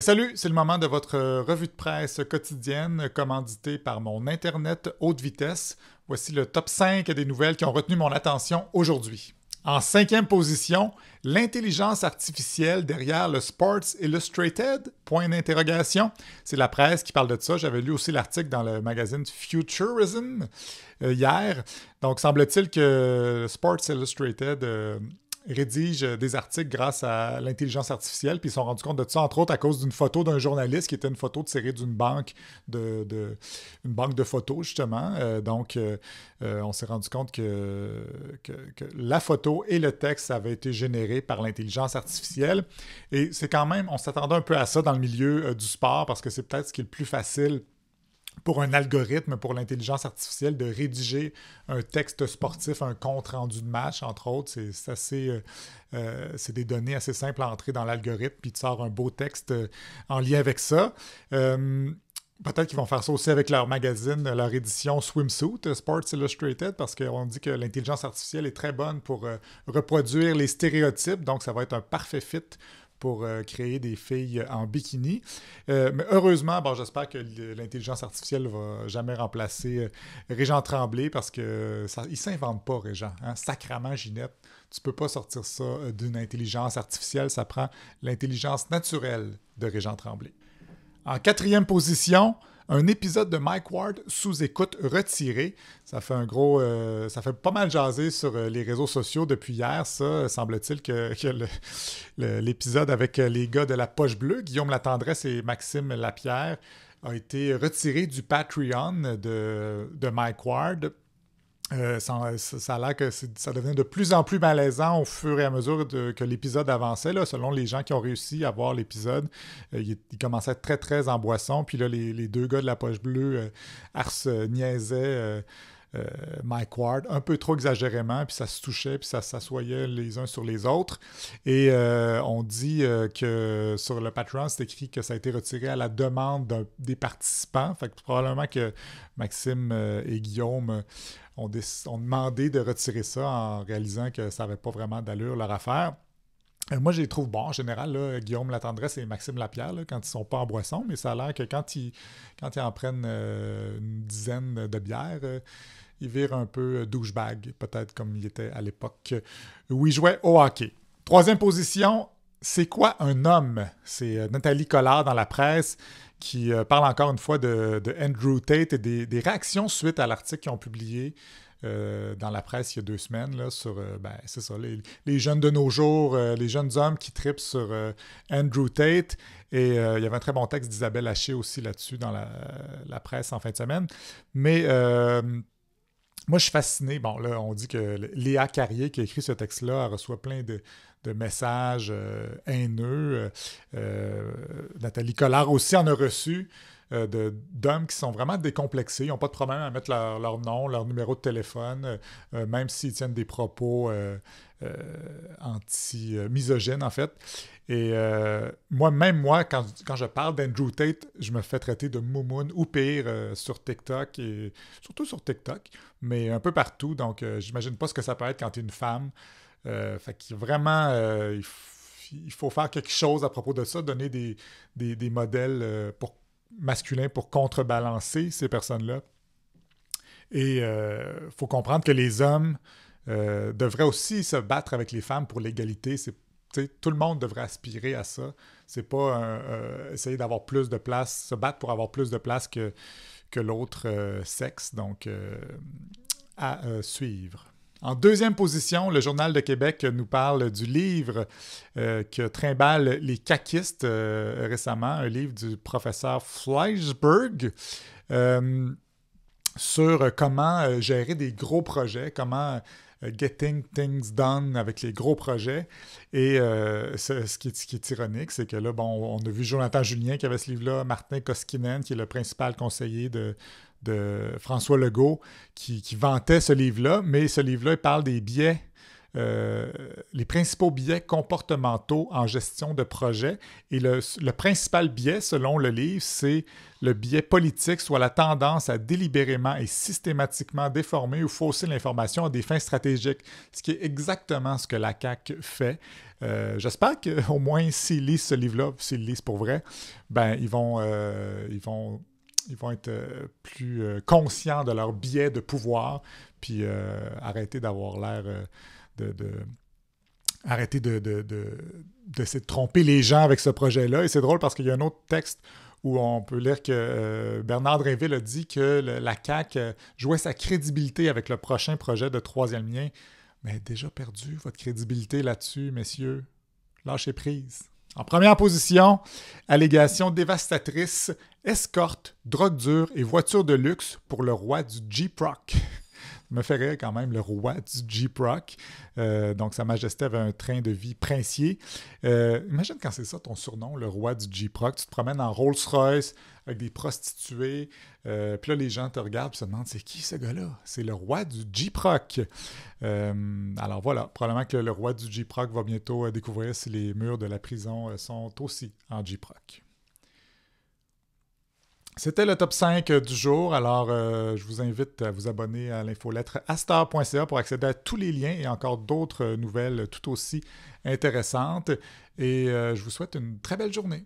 Salut, c'est le moment de votre revue de presse quotidienne commanditée par mon Internet haute vitesse. Voici le top 5 des nouvelles qui ont retenu mon attention aujourd'hui. En cinquième position, l'intelligence artificielle derrière le Sports Illustrated? Point d'interrogation. C'est la presse qui parle de ça. J'avais lu aussi l'article dans le magazine Futurism hier. Donc, semble-t-il que Sports Illustrated rédige des articles grâce à l'intelligence artificielle, puis ils se sont rendus compte de ça, entre autres, à cause d'une photo d'un journaliste qui était une photo tirée d'une banque une banque de photos, justement. On s'est rendu compte que la photo et le texte avaient été générés par l'intelligence artificielle. Et c'est quand même, on s'attendait un peu à ça dans le milieu du sport, parce que c'est peut-être ce qui est le plus facile pour un algorithme, pour l'intelligence artificielle, de rédiger un texte sportif, un compte-rendu de match, entre autres. C'est des données assez simples à entrer dans l'algorithme, puis tu sors un beau texte en lien avec ça. Peut-être qu'ils vont faire ça aussi avec leur magazine, leur édition Swimsuit, Sports Illustrated, parce qu'on dit que l'intelligence artificielle est très bonne pour reproduire les stéréotypes, donc ça va être un parfait fit pour créer des filles en bikini. Mais heureusement, j'espère que l'intelligence artificielle ne va jamais remplacer Régent Tremblay parce que il ne s'invente pas, Régent. Hein? Sacrement, Ginette, tu ne peux pas sortir ça d'une intelligence artificielle. Ça prend l'intelligence naturelle de Régent Tremblay. En quatrième position, un épisode de Mike Ward sous écoute retiré. Ça fait pas mal jaser sur les réseaux sociaux depuis hier, ça. Semble-t-il que l'épisode avec les gars de la Poche Bleue, Guillaume Latendresse et Maxime Lapierre, a été retiré du Patreon de Mike Ward. Ça a l'air que ça devenait de plus en plus malaisant au fur et à mesure que l'épisode avançait. Là, selon les gens qui ont réussi à voir l'épisode, il commençait à être très, très en boisson. Puis là, les deux gars de la Poche Bleue niaisaient Mike Ward un peu trop exagérément, puis ça se touchait, puis ça s'assoyait les uns sur les autres. Et on dit que sur le Patreon, c'est écrit que ça a été retiré à la demande des participants. Fait que probablement que Maxime et Guillaume ont demandé de retirer ça en réalisant que ça n'avait pas vraiment d'allure leur affaire. Moi, je les trouve bons en général, là, Guillaume Latendresse et Maxime Lapierre, là, quand ils sont pas en boisson, mais ça a l'air que quand ils en prennent une dizaine de bières, ils virent un peu douchebag, peut-être comme il était à l'époque où il jouait au hockey. Troisième position, c'est quoi un homme? C'est Nathalie Collard dans la presse qui parle encore une fois de Andrew Tate et des réactions suite à l'article qu'ils ont publié dans la presse il y a 2 semaines là, sur c'est ça, les jeunes de nos jours, les jeunes hommes qui tripent sur Andrew Tate. Et il y avait un très bon texte d'Isabelle Haché aussi là-dessus dans la presse en fin de semaine. Mais moi, je suis fasciné. Bon, là, on dit que Léa Carrier, qui a écrit ce texte-là, elle reçoit plein de messages haineux. Nathalie Collard aussi en a reçu d'hommes qui sont vraiment décomplexés. Ils n'ont pas de problème à mettre leur nom, leur numéro de téléphone, même s'ils tiennent des propos anti-misogynes, en fait. Et moi, quand je parle d'Andrew Tate, je me fais traiter de moumoune ou pire sur TikTok, et surtout sur TikTok, mais un peu partout. Donc, j'imagine pas ce que ça peut être quand tu es une femme. Fait que vraiment, il faut faire quelque chose à propos de ça, donner des modèles masculins pour contrebalancer ces personnes-là. Et il faut comprendre que les hommes devraient aussi se battre avec les femmes pour l'égalité. Tout le monde devrait aspirer à ça. C'est pas essayer d'avoir plus de place, se battre pour avoir plus de place que l'autre sexe. Donc, à suivre. En deuxième position, le Journal de Québec nous parle du livre que trimballent les caquistes récemment, un livre du professeur Fleischberg sur comment gérer des gros projets, comment getting things done avec les gros projets. Et ce qui est ironique, c'est que là, on a vu Jonathan Julien qui avait ce livre-là, Martin Koskinen, qui est le principal conseiller de François Legault, qui vantait ce livre-là, mais ce livre-là, il parle des biais les principaux biais comportementaux en gestion de projet. Et le principal biais, selon le livre, c'est le biais politique, soit la tendance à délibérément et systématiquement déformer ou fausser l'information à des fins stratégiques, ce qui est exactement ce que la CAQ fait. J'espère qu'au moins s'ils lisent ce livre-là, s'ils le lisent pour vrai, ben ils vont être plus conscients de leur biais de pouvoir, puis arrêter d'avoir l'air arrêter d'essayer de tromper les gens avec ce projet-là. Et c'est drôle parce qu'il y a un autre texte où on peut lire que Bernard Drinville a dit que la CAQ jouait sa crédibilité avec le prochain projet de troisième lien. Mais déjà perdu, votre crédibilité là-dessus, messieurs. Lâchez prise. En première position, allégation dévastatrice, escorte, drogue dure et voiture de luxe pour le roi du Jeep-Rock. Ça me fait rire quand même, le roi du Jeep-Rock. Donc, Sa Majesté avait un train de vie princier. Imagine quand c'est ça ton surnom, le roi du Jeep-Rock. Tu te promènes en Rolls-Royce avec des prostituées. Puis là, les gens te regardent et se demandent, c'est qui ce gars-là? C'est le roi du Jeep-Rock. Alors voilà, probablement que le roi du Jeep-Rock va bientôt découvrir si les murs de la prison sont aussi en Jeep-Rock. C'était le top 5 du jour. Alors, je vous invite à vous abonner à l'infolettre astar.ca pour accéder à tous les liens et encore d'autres nouvelles tout aussi intéressantes. Et je vous souhaite une très belle journée.